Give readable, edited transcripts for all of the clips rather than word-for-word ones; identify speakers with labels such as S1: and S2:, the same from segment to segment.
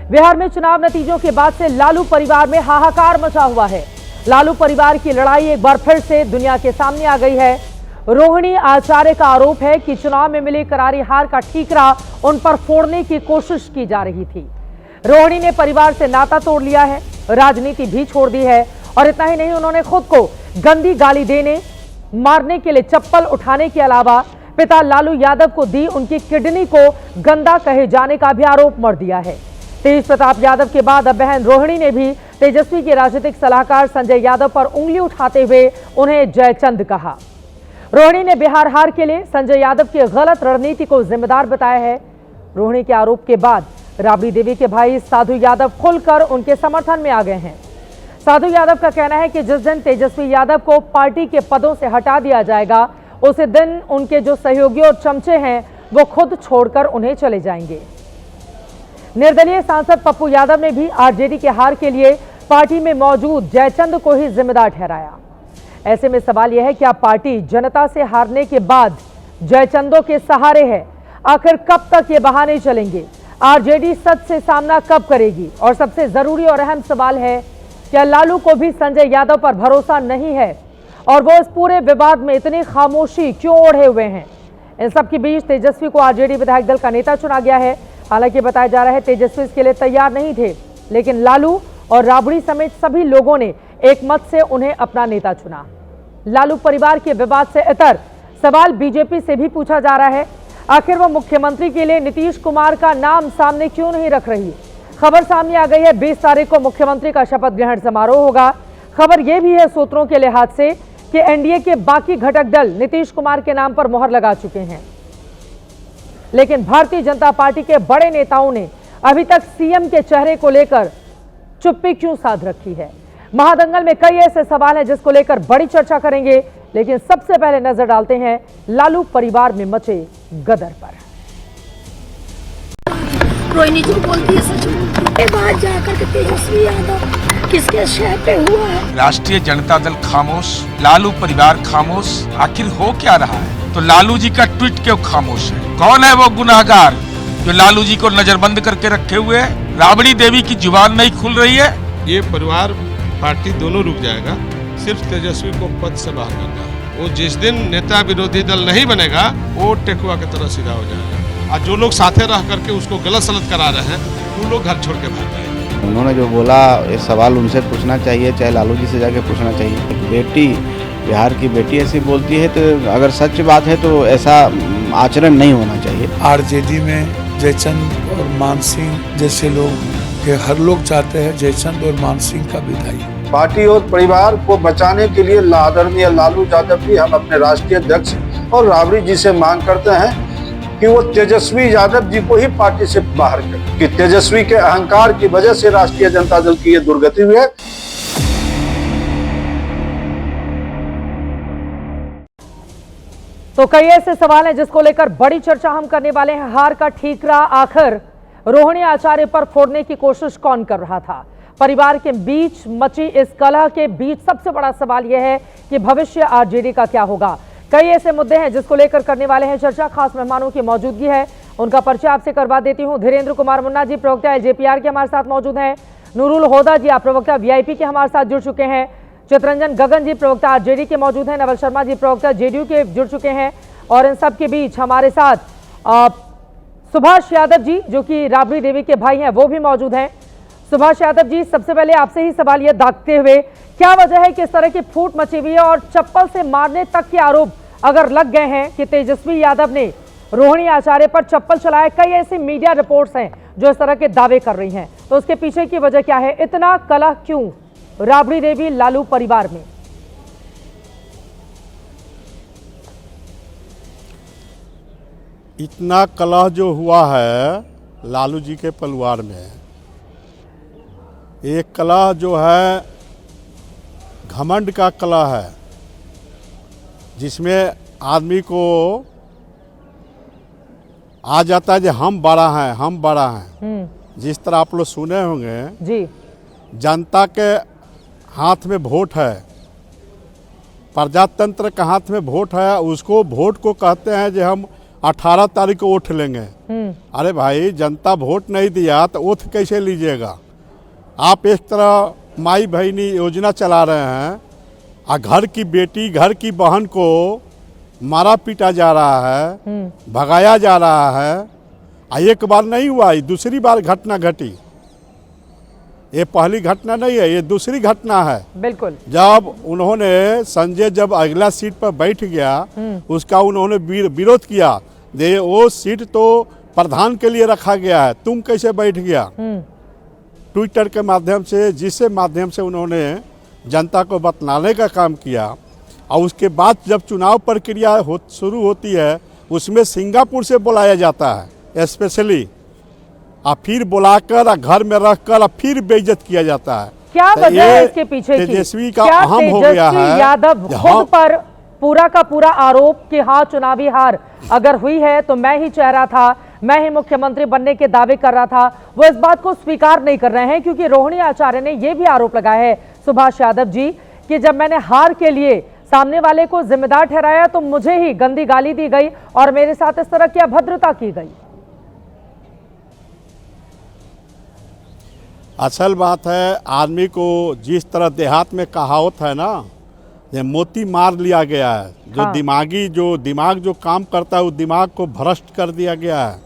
S1: बिहार में चुनाव नतीजों के बाद से लालू परिवार में हाहाकार मचा हुआ है। लालू परिवार की लड़ाई एक बार फिर से दुनिया के सामने आ गई है। रोहिणी आचार्य का आरोप है कि चुनाव में मिली करारी हार का ठीकरा उन पर फोड़ने की कोशिश की जा रही थी। रोहिणी ने परिवार से नाता तोड़ लिया है, राजनीति भी छोड़ दी है और इतना ही नहीं, उन्होंने खुद को गंदी गाली देने, मारने के लिए चप्पल उठाने के अलावा पिता लालू यादव को दी उनकी किडनी को गंदा कहे जाने का भी आरोप मढ़ दिया है। तेज प्रताप यादव के बाद अब बहन रोहिणी ने भी तेजस्वी के राजनीतिक सलाहकार संजय यादव पर उंगली उठाते हुए उन्हें जयचंद कहा। रोहिणी ने बिहार हार के लिए संजय यादव की गलत रणनीति को जिम्मेदार बताया है। रोहिणी के आरोप के बाद राबड़ी देवी के भाई साधु यादव खुलकर उनके समर्थन में आ गए हैं। साधु यादव का कहना है कि जिस दिन तेजस्वी यादव को पार्टी के पदों से हटा दिया जाएगा, उसी दिन उनके जो सहयोगी और चमचे हैं वो खुद छोड़कर उन्हें चले जाएंगे। निर्दलीय सांसद पप्पू यादव ने भी आरजेडी के हार के लिए पार्टी में मौजूद जयचंद को ही जिम्मेदार ठहराया। ऐसे में सवाल यह है कि अब पार्टी जनता से हारने के बाद जयचंदों के सहारे है। आखिर कब तक ये बहाने चलेंगे? आरजेडी सच से सामना कब करेगी? और सबसे जरूरी और अहम सवाल है, क्या लालू को भी संजय यादव पर भरोसा नहीं है और वो इस पूरे विवाद में इतनी खामोशी क्यों ओढ़े हुए हैं? इन सब के बीच तेजस्वी को आरजेडी विधायक दल का नेता चुना गया है। हालांकि बताया जा रहा है तेजस्वी इसके लिए तैयार नहीं थे, लेकिन लालू और राबड़ी समेत सभी लोगों ने एक मत से उन्हें अपना नेता चुना। लालू परिवार के विवाद से इतर सवाल बीजेपी से भी पूछा जा रहा है। आखिर वो मुख्यमंत्री के लिए नीतीश कुमार का नाम सामने क्यों नहीं रख रही? खबर सामने आ गई है 20 तारीख को मुख्यमंत्री का शपथ ग्रहण समारोह होगा। खबर यह भी है सूत्रों के लिहाज से कि एनडीए के बाकी घटक दल नीतीश कुमार के नाम पर मोहर लगा चुके हैं, लेकिन भारतीय जनता पार्टी के बड़े नेताओं ने अभी तक सीएम के चेहरे को लेकर चुप्पी क्यों साध रखी है? महादंगल में कई ऐसे सवाल हैं जिसको लेकर बड़ी चर्चा करेंगे, लेकिन सबसे पहले नजर डालते हैं लालू परिवार में मचे गदर पर।
S2: रोहिणी जो बोलती है सच बोलती है। बाहर जाकर के तेजस्वी यादव किसके शहर पे हुआ है?
S3: राष्ट्रीय जनता दल खामोश, लालू परिवार खामोश। आखिर हो क्या रहा है? तो लालू जी का ट्वीट क्यों खामोश है? कौन है वो गुनाहगार जो लालू जी को नजरबंद करके रखे हुए है? राबड़ी देवी की जुबान नहीं खुल रही है।
S4: ये परिवार पार्टी दोनों रुक जाएगा, सिर्फ तेजस्वी को पद से बाहर करना है। वो जिस दिन नेता विरोधी दल नहीं बनेगा, वो टेकुआ की तरह सीधा हो जाएगा। और जो लोग साथे रह करके उसको गलत सलत करा रहे हैं, वो लोग घर छोड़ के भाग जाएंगे।
S5: उन्होंने जो बोला, ये सवाल उनसे पूछना चाहिए, चाहे लालू जी से जाके पूछना चाहिए। एक बेटी, बिहार की बेटी ऐसी बोलती है, तो अगर सच बात है तो ऐसा आचरण नहीं होना चाहिए।
S6: आरजेडी में जयचंद और मान सिंह जैसे लोग, हर लोग चाहते हैं जयचंद और मान सिंह का विदाई।
S7: पार्टी और परिवार को बचाने के लिए आदरणीय लालू यादव जी, हम अपने राष्ट्रीय अध्यक्ष और राबड़ी जी से मांग करते हैं कि वो तेजस्वी यादव जी को ही पार्टी से बाहर करें, कि तेजस्वी के अहंकार की वजह से राष्ट्रीय जनता दल की ये दुर्गति हुई है।
S1: तो कई ऐसे सवाल हैं जिसको लेकर बड़ी चर्चा हम करने वाले हैं। हार का ठीकरा आखिर रोहिणी आचार्य पर फोड़ने की कोशिश कौन कर रहा था? परिवार के बीच मची इस कलह के बीच सबसे बड़ा सवाल यह है कि भविष्य आरजेडी का क्या होगा? कई ऐसे मुद्दे हैं जिसको लेकर करने वाले हैं चर्चा। खास मेहमानों की मौजूदगी है, उनका परिचय आपसे करवा देती हूं। धीरेन्द्र कुमार मुन्ना जी, प्रवक्ता एलजेपीआर के हमारे साथ मौजूद हैं। नूरुल होदा जी, आप प्रवक्ता वीआईपी के हमारे साथ जुड़ चुके हैं। चितरंजन गगन जी, प्रवक्ता आरजेडी के मौजूद हैं। नवल शर्मा जी, प्रवक्ता जेडीयू के जुड़ चुके हैं। और इन सब के बीच हमारे साथ सुभाष यादव जी, जो कि राबड़ी देवी के भाई हैं, वो भी मौजूद हैं। सुभाष यादव जी, सबसे पहले आपसे ही सवाल यह दागते हुए, क्या वजह है कि इस तरह की फूट मची हुई है और चप्पल से मारने तक के आरोप अगर लग गए हैं कि तेजस्वी यादव ने रोहिणी आचार्य पर चप्पल चलाया? कई ऐसी मीडिया रिपोर्ट्स हैं जो इस तरह के दावे कर रही हैं, तो उसके पीछे की वजह क्या है? इतना कलह क्यों राबड़ी देवी लालू परिवार में?
S8: इतना कलह जो हुआ है लालू जी के परिवार में, एक कलह जो है घमंड का कलह है, जिसमें आदमी को आ जाता है कि हम बड़ा हैं, हम बड़ा हैं। जिस तरह आप लोग सुने होंगे जी, जनता के हाथ में वोट है, प्रजातंत्र के हाथ में वोट है, उसको वोट को कहते हैं कि हम 18 तारीख को वोट लेंगे। अरे भाई, जनता वोट नहीं दिया तो वोट कैसे लीजिएगा? आप एक तरह माई बहनी योजना चला रहे हैं और घर की बेटी, घर की बहन को मारा पीटा जा रहा है, भगाया जा रहा है। एक बार नहीं हुआ, ये दूसरी बार घटना घटी। ये पहली घटना नहीं है, ये दूसरी घटना है।
S1: बिल्कुल।
S8: जब उन्होंने संजय जब अगला सीट पर बैठ गया, उसका उन्होंने विरोध किया, ये वो सीट तो प्रधान के लिए रखा गया है, तुम कैसे बैठ गया? ट्विटर के माध्यम से, जिससे माध्यम से उन्होंने जनता को बतलाने का काम किया। और उसके बाद जब चुनाव प्रक्रिया शुरू होती है, उसमें सिंगापुर से बुलाया जाता है स्पेशली, और फिर बुलाकर घर में रखकर और फिर बेइज्जत किया जाता है।
S1: क्या वजह है इसके पीछे की?
S8: तेजस्वी का अहम हो गया है।
S1: यादव खुद पर पूरा का पूरा आरोप कि हाँ, चुनावी हार अगर हुई है तो मैं ही चेहरा था, मैं ही मुख्यमंत्री बनने के दावे कर रहा था, वो इस बात को स्वीकार नहीं कर रहे हैं। क्योंकि रोहिणी आचार्य ने यह भी आरोप लगाया है सुभाष यादव जी कि जब मैंने हार के लिए सामने वाले को जिम्मेदार ठहराया तो मुझे ही गंदी गाली दी गई और मेरे साथ इस तरह की अभद्रता की गई।
S8: असल बात है, आदमी को जिस तरह देहात में कहावत है ना, ये मोती मार लिया गया है। जो
S1: हाँ।
S8: दिमाग जो काम करता है, वो दिमाग को भ्रष्ट कर दिया गया है।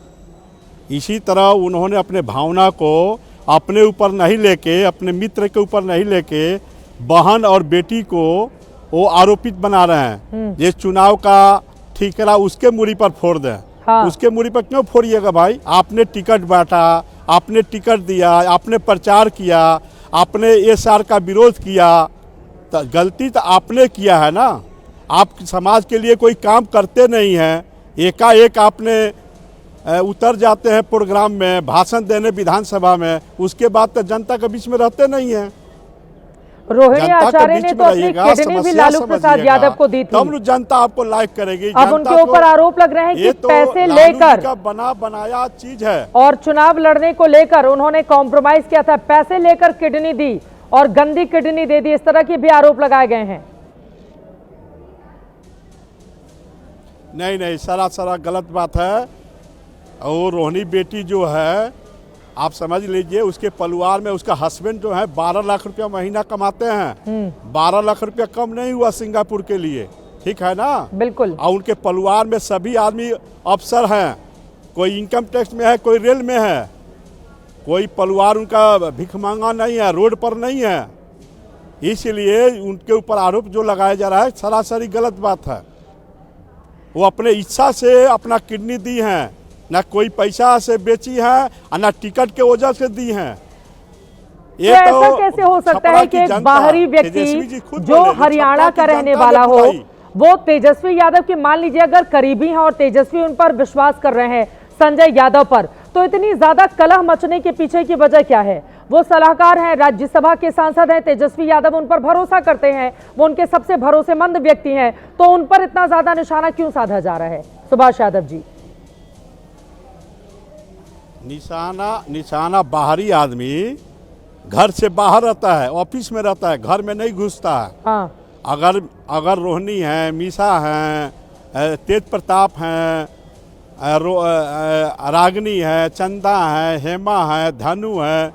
S8: इसी तरह उन्होंने अपने भावना को अपने ऊपर नहीं लेके, अपने मित्र के ऊपर नहीं लेके, बहन और बेटी को वो आरोपित बना रहे हैं। ये चुनाव का ठीकरा उसके मूड़ी पर फोड़ दें।
S1: हाँ।
S8: उसके मूड़ी पर क्यों फोड़िएगा भाई? आपने टिकट बांटा, आपने टिकट दिया, आपने प्रचार किया, आपने एसआर का विरोध किया, तो गलती तो आपने किया है ना। आप समाज के लिए कोई काम करते नहीं हैं, एकाएक आपने उतर जाते हैं प्रोग्राम में, भाषण देने विधानसभा में, उसके बाद तो जनता के बीच में रहते नहीं हैं।
S1: रोहिणी आचार्य ने तो अपनी किडनी भी लालू प्रसाद यादव को दी थी,
S8: तब जनता आपको लाइक करेगी।
S1: अब उनके ऊपर आरोप लग रहे हैं कि पैसे लेकर
S8: का बनाया चीज है
S1: और चुनाव लड़ने को लेकर उन्होंने कॉम्प्रोमाइज किया था, पैसे लेकर किडनी दी और गंदी किडनी दे दी, इस तरह के भी आरोप लगाए गए हैं।
S8: नहीं, सरासर गलत बात है। और रोहिणी बेटी जो है, आप समझ लीजिए, उसके परिवार में उसका हस्बैंड जो है 12 लाख रुपया महीना कमाते हैं। 12 लाख रुपया कम नहीं हुआ सिंगापुर के लिए, ठीक है ना?
S1: बिल्कुल।
S8: और उनके परिवार में सभी आदमी अफसर हैं, कोई इनकम टैक्स में है, कोई रेल में है, कोई परिवार उनका भिख मांगा नहीं है, रोड पर नहीं है। इसलिए उनके ऊपर आरोप जो लगाया जा रहा है सरासरी गलत बात है। वो अपने इच्छा से अपना किडनी दी हैं, ना कोई पैसा से बेची है और ना टिकट के वजह से दी हैं।
S1: ये तो ऐसा कैसे हो सकता है कि एक बाहरी व्यक्ति जो हरियाणा का रहने वाला हो, वो तेजस्वी यादव की, मान लीजिए अगर करीबी हैं और तेजस्वी उन पर विश्वास कर रहे हैं संजय यादव पर, तो इतनी ज्यादा कलह मचने के पीछे की वजह क्या है? वो सलाहकार हैं, राज्यसभा के सांसद हैं, तेजस्वी यादव उन पर भरोसा करते हैं, वो उनके सबसे भरोसेमंद व्यक्ति हैं, तो उन पर इतना ज्यादा निशाना क्यों साधा जा रहा है सुभाष यादव जी?
S8: निशाना बाहरी आदमी घर से बाहर रहता है, ऑफिस में रहता है, घर में नहीं घुसता है।
S1: हाँ।
S8: अगर रोहिणी है, मीसा हैं, तेज प्रताप हैं, रागनी है, चंदा है, हेमा है, धनु है,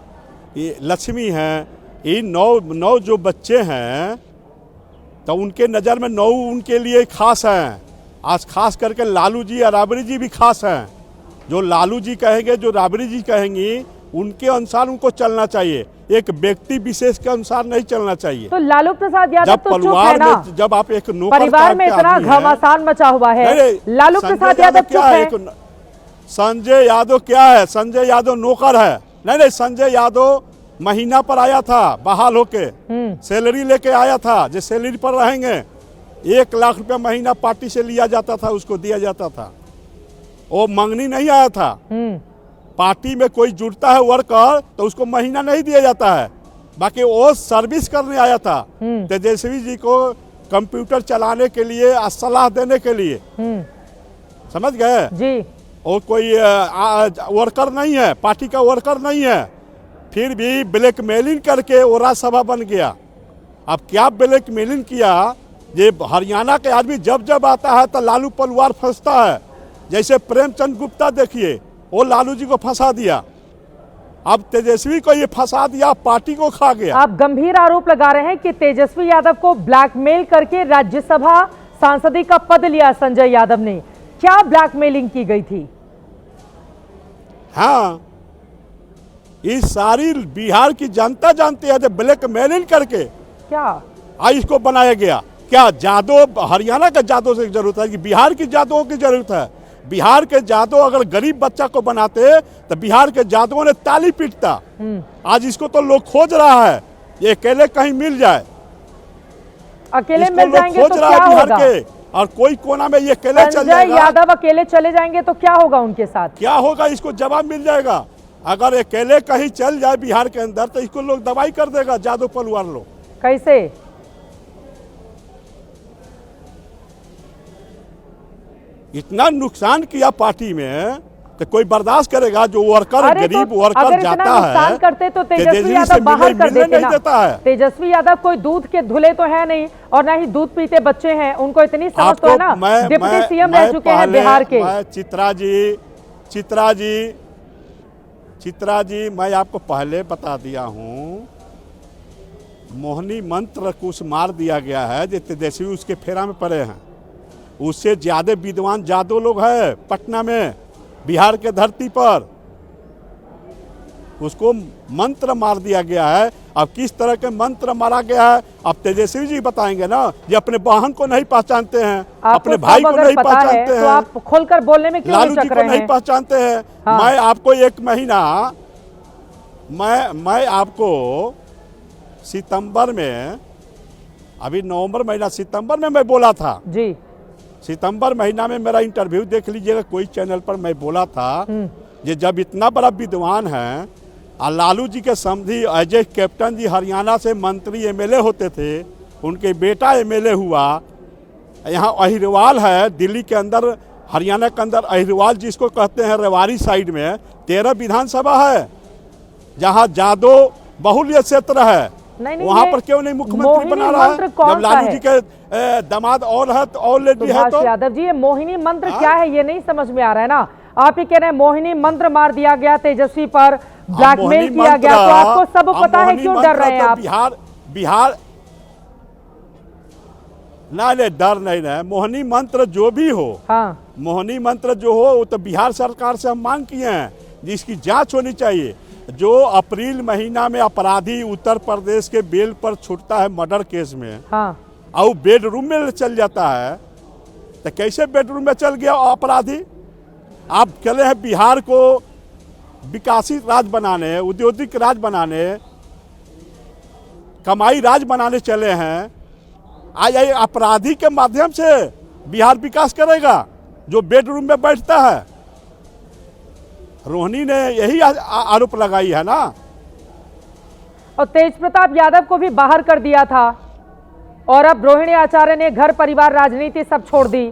S8: ये लक्ष्मी है, ये नौ जो बच्चे हैं, तो उनके नज़र में 9 उनके लिए खास हैं। आज खास करके लालू जी और राबड़ी जी भी खास हैं। जो लालू जी कहेंगे, जो राबड़ी जी कहेंगी, उनके अनुसार उनको चलना चाहिए, एक व्यक्ति विशेष के अनुसार नहीं चलना चाहिए।
S1: तो लालू प्रसाद यादव तो चुप है ना?
S8: जब आप एक नौकर
S1: परिवार में इतना घमासान मचा हुआ है, लालू प्रसाद यादव चुप है।
S8: संजय यादव क्या है? संजय यादव नौकर है। नहीं, संजय यादव महीना पर आया था, बहाल होके सैलरी लेके आया था, जो सैलरी पर रहेंगे 1 लाख रुपया महीना पार्टी से लिया जाता था, उसको दिया जाता था। वो मंगनी नहीं आया था। पार्टी में कोई जुड़ता है वर्कर तो उसको महीना नहीं दिया जाता है, बाकी वो सर्विस करने आया था तेजस्वी जी को कंप्यूटर चलाने के लिए, सलाह देने के लिए। समझ गए
S1: जी?
S8: और कोई वर्कर नहीं है, पार्टी का वर्कर नहीं है, फिर भी ब्लैकमेलिंग करके वो राज्यसभा बन गया। अब क्या ब्लैकमेलिंग किया? ये हरियाणा के आदमी जब जब आता है तो लालू परिवार फंसता है, जैसे प्रेमचंद गुप्ता देखिए, वो लालू जी को फंसा दिया, अब तेजस्वी को ये फंसा दिया, पार्टी को खा गया।
S1: आप गंभीर आरोप लगा रहे हैं कि तेजस्वी यादव को ब्लैकमेल करके राज्यसभा सांसदी का पद लिया संजय यादव ने। क्या ब्लैकमेलिंग की गई थी?
S8: हाँ, इस सारी बिहार की जनता जानती है, ब्लैकमेलिंग करके
S1: क्या
S8: आज इसको बनाया गया। क्या जादव हरियाणा के जादव से जरूरत है कि बिहार की जादवों की जरूरत है? बिहार के जादव अगर गरीब बच्चा को बनाते तो बिहार के जादवों ने ताली पीटता। आज इसको तो लोग खोज रहा है, ये अकेले कहीं मिल जाए,
S1: अकेले
S8: इसको
S1: मिल
S8: लोग
S1: जाएंगे
S8: खोज
S1: तो
S8: रहा
S1: क्या
S8: है बिहार
S1: होगा?
S8: के, और कोई कोना में ये अकेले चल
S1: संजय
S8: जाएगा।
S1: यादव अकेले चले जाएंगे तो क्या होगा उनके साथ?
S8: क्या होगा इसको जवाब मिल जाएगा। अगर अकेले कहीं चल जाए बिहार के अंदर तो इसको लोग दबाई कर देगा, जादव परिवार लोग।
S1: कैसे?
S8: इतना नुकसान किया पार्टी में तो कोई बर्दाश्त करेगा? जो वर्कर
S1: अरे
S8: गरीब
S1: तो
S8: वर्कर
S1: अगर
S8: जाता
S1: इतना नुकसान
S8: है
S1: करते तो तेजस्वी
S8: से
S1: यादव बाहर कर
S8: मिलने
S1: देते
S8: नहीं देता
S1: ना।
S8: है।
S1: तेजस्वी यादव कोई दूध के धुले तो है नहीं और ना ही दूध पीते बच्चे हैं, उनको इतनी समझ तो है ना। डिप्टी सीएम रह चुके हैं बिहार के।
S8: चित्रा जी मैं आपको पहले बता दिया हूँ, मोहनी मंत्र कुछ मार दिया गया है जो तेजस्वी उसके फेरा में पड़े हैं। उससे ज्यादा विद्वान जादव लोग हैं पटना में, बिहार के धरती पर। उसको मंत्र मार दिया गया है। अब किस तरह के मंत्र मारा गया है अब तेजस्वी जी बताएंगे ना। ये अपने बहन को नहीं पहचानते हैं, अपने भाई को नहीं पहचानते हैं,
S1: तो आप खोलकर बोलने में क्यों
S8: लालू जी
S1: हिचक
S8: को
S1: रहे
S8: नहीं
S1: हैं?
S8: पहचानते हैं।
S1: हाँ।
S8: मैं आपको एक महीना मैं आपको सितंबर में, अभी नवंबर महीना, सितंबर में मैं बोला था
S1: जी,
S8: सितंबर महीना में मेरा इंटरव्यू देख लीजिएगा कोई चैनल पर। मैं बोला था ये जब इतना बड़ा विद्वान है और लालू जी के समधी अजय कैप्टन जी हरियाणा से मंत्री एमएलए होते थे, उनके बेटा एमएलए हुआ। यहाँ अहिरवाल है दिल्ली के अंदर, हरियाणा के अंदर अहिरवाल जिसको कहते हैं रेवाड़ी साइड में 13 विधानसभा है जहाँ जादव बहुल्य क्षेत्र है।
S1: नहीं,
S8: वहाँ पर क्यों नहीं मुख्यमंत्री बना रहा है? जब लालू जी के दामाद और है तो ऑलरेडी है। तो
S1: यादव जी ये मोहिनी मंत्र क्या है ये नहीं समझ में आ रहा है ना। आप ही कह रहे हैं मोहिनी मंत्र मार दिया गया तेजस्वी पर, ब्लैकमेल किया गया, तो आपको सब पता है, क्यों डर रहे हैं आप?
S8: बिहार नहीं, डर नहीं है। मोहिनी मंत्र जो भी हो,
S1: हाँ,
S8: मोहिनी मंत्र जो हो वो तो बिहार सरकार से हम मांग किए हैं जिसकी जांच होनी चाहिए। जो अप्रैल महीना में अपराधी उत्तर प्रदेश के बेल पर छूटता है मर्डर केस में,
S1: हाँ,
S8: और बेडरूम में चल जाता है, तो कैसे बेडरूम में चल गया अपराधी? आप चले हैं बिहार को विकासित राज्य बनाने, औद्योगिक राज्य बनाने, कमाई राज्य बनाने चले हैं। आज ये अपराधी के माध्यम से बिहार विकास करेगा जो बेडरूम में बैठता है। रोहिणी ने यही आरोप लगाई है ना।
S1: और तेज प्रताप यादव को भी बाहर कर दिया था और अब रोहिणी आचार्य ने घर परिवार राजनीति सब छोड़ दी।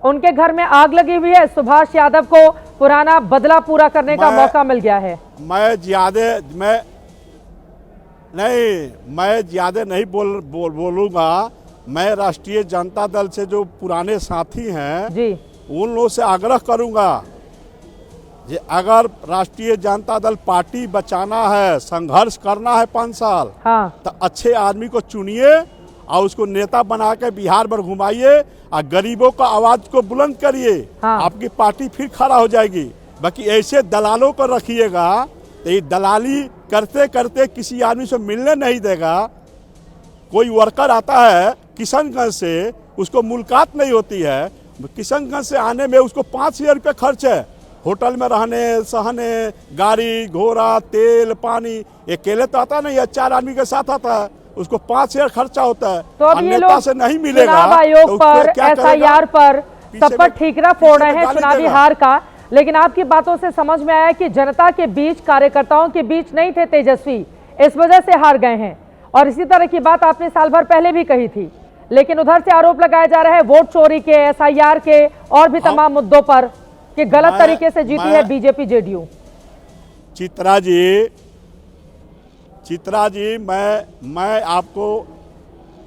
S1: उनके घर में आग लगी हुई है। सुभाष यादव को पुराना बदला पूरा करने का मौका मिल गया है।
S8: मैं ज्यादा नहीं बोलूंगा। मैं राष्ट्रीय जनता दल से जो पुराने साथी हैं
S1: जी,
S8: उन लोगों से आग्रह करूंगा कि अगर राष्ट्रीय जनता दल पार्टी बचाना है, संघर्ष करना है 5 साल,
S1: हाँ,
S8: तो अच्छे आदमी को चुनिए और उसको नेता बना के बिहार भर घुमाइए और गरीबों का आवाज को बुलंद करिए।
S1: हाँ।
S8: आपकी पार्टी फिर खड़ा हो जाएगी। बाकी ऐसे दलालों को रखिएगा तो ये दलाली करते करते किसी आदमी से मिलने नहीं देगा। कोई वर्कर आता है किशनगंज से, उसको मुलाकात नहीं होती है। किशनगंज से आने में उसको 5,000 रुपये खर्च है, होटल में रहने सहने, गाड़ी घोड़ा तेल पानी। अकेले तो आता नहीं है, 4 आदमी के साथ आता है, उसको 5,000 खर्चा होता है।
S1: तो अब ये लोग
S8: से नहीं मिलेगा,
S1: चुनाव आयोग
S8: तो
S1: पर, SIR पर सब पर ठीकरा फोड़ रहे हैं
S8: गाली
S1: चुनावी
S8: देगा।
S1: हार का। लेकिन आपकी बातों से समझ में आया कि जनता के बीच, कार्यकर्ताओं के बीच नहीं थे तेजस्वी, इस वजह से हार गए हैं। और इसी तरह की बात आपने साल भर पहले भी कही थी। लेकिन उधर से आरोप लगाया जा रहा है वोट चोरी के, SIR के और भी तमाम मुद्दों पर कि गलत तरीके से जीती है बीजेपी जेडीयू।
S8: चित्रा जी मैं आपको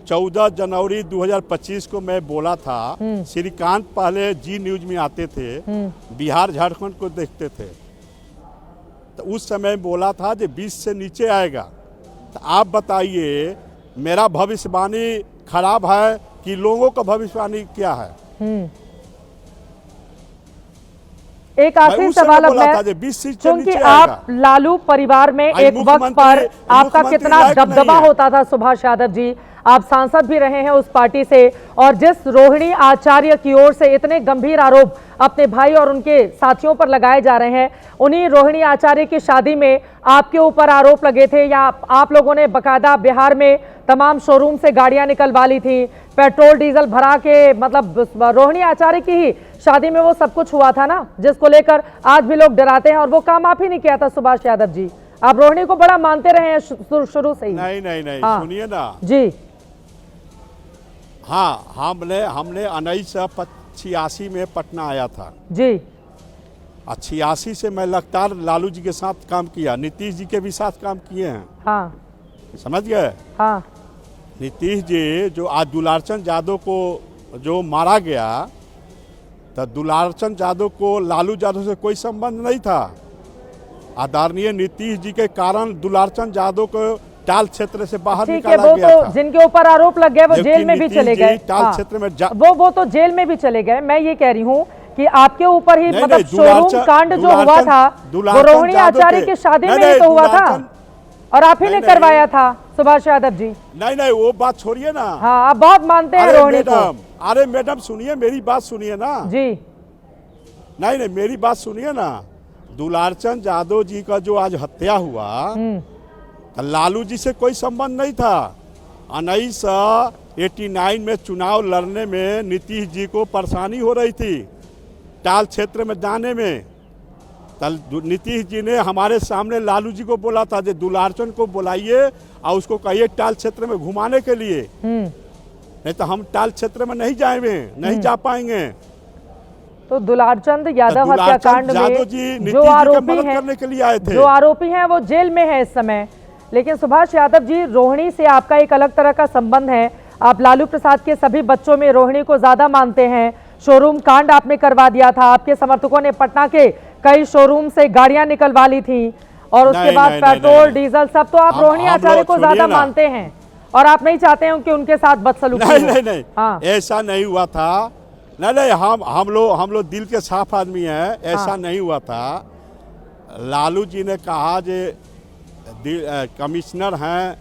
S8: 14 जनवरी 2025 को मैं बोला था, श्रीकांत पहले जी न्यूज में आते थे, बिहार झारखंड को देखते थे, तो उस समय बोला था कि 20 से नीचे आएगा। तो आप बताइए मेरा भविष्यवाणी खराब है कि लोगों का भविष्यवाणी क्या है?
S1: एक आखिरी सवाल अब मैं, क्योंकि आप लालू परिवार में एक वक्त पर आपका कितना दबदबा होता था सुभाष यादव जी, आप सांसद भी रहे हैं उस पार्टी से, और जिस रोहिणी आचार्य की ओर से इतने गंभीर आरोप अपने भाई और उनके साथियों पर लगाए जा रहे हैं, उन्हीं रोहिणी आचार्य की शादी में आपके ऊपर आरोप लगे थे, या आप लोगों ने बकायदा बिहार में तमाम शोरूम से गाड़ियां निकलवा ली थी, पेट्रोल डीजल भरा के, मतलब रोहिणी आचार्य की ही शादी में वो सब कुछ हुआ था ना, जिसको लेकर आज भी लोग डराते हैं, और वो काम आप ही नहीं किया था सुभाष यादव जी। आप रोहिणी को बड़ा मानते रहे हैं शुरू से ही।
S8: नहीं,
S1: हाँ।
S8: सुनिए ना
S1: जी।
S8: हाँ, हमने 1986 में पटना आया था
S1: जी।
S8: 86 से मैं लगातार लालू जी के साथ काम किया, नीतीश जी के भी साथ काम किए हैं।
S1: हाँ।
S8: समझ गए?
S1: हाँ।
S8: नीतीश जी जो आज दुलारचंद यादव को जो मारा गया, तो दुलारचंद यादव को लालू यादव से कोई संबंध नहीं था। आदरणीय नीतीश जी के कारण दुलारचंद यादव को टाल क्षेत्र से बाहर निकाला गया था।
S1: जिनके ऊपर आरोप लग गए वो जेल में भी चले गए।
S8: टाल क्षेत्र में
S1: वो तो जेल में भी चले गए। मैं ये कह रही हूँ कि आपके ऊपर ही मतलब शोरूम कांड जो हुआ था वो रोहिणी आचार्य की शादी में ही तो हुआ था, और आप ही ने करवाया था सुभाष यादव जी।
S8: नहीं, वो बात छोड़िए ना।
S1: हाँ, आप बहुत मानते हैं रोहिणी को।
S8: अरे मैडम सुनिए, मेरी बात सुनिए ना
S1: जी।
S8: नहीं, मेरी बात सुनिए ना। दुलारचंद यादव जी का जो आज हत्या हुआ, लालू जी से कोई संबंध नहीं था। 1989 में चुनाव लड़ने में नीतीश जी को परेशानी हो रही थी टाल क्षेत्र में जाने में। नीतीश जी ने हमारे सामने लालू जी को बोला था कि दुलारचंद को बुलाइए और उसको कहिए टाल क्षेत्र में घुमाने के लिए, नहीं तो हम टाल क्षेत्र में नहीं जाएंगे, नहीं जा पाएंगे।
S1: तो दुलारचंद यादव हत्याकांड में जो आरोपी हैं वो जेल में है इस समय। लेकिन सुभाष यादव जी, रोहिणी से आपका एक अलग तरह का संबंध है। आप लालू प्रसाद के सभी बच्चों में रोहिणी को ज्यादा मानते हैं। शोरूम कांड आपने करवा दिया था, आपके समर्थकों ने पटना के कई शोरूम से गाड़ियां निकलवा ली थी, और उसके बाद पेट्रोल डीजल सब, तो आप रोहिणी आचार्य को ज्यादा मानते हैं और आप नहीं चाहते हैं कि उनके साथ बदसलूकी।
S8: नहीं, हाँ। ऐसा नहीं हुआ था। नहीं, हम लोग दिल के साफ आदमी हैं, ऐसा नहीं हुआ था। लालू जी ने कहा जे कमिश्नर हैं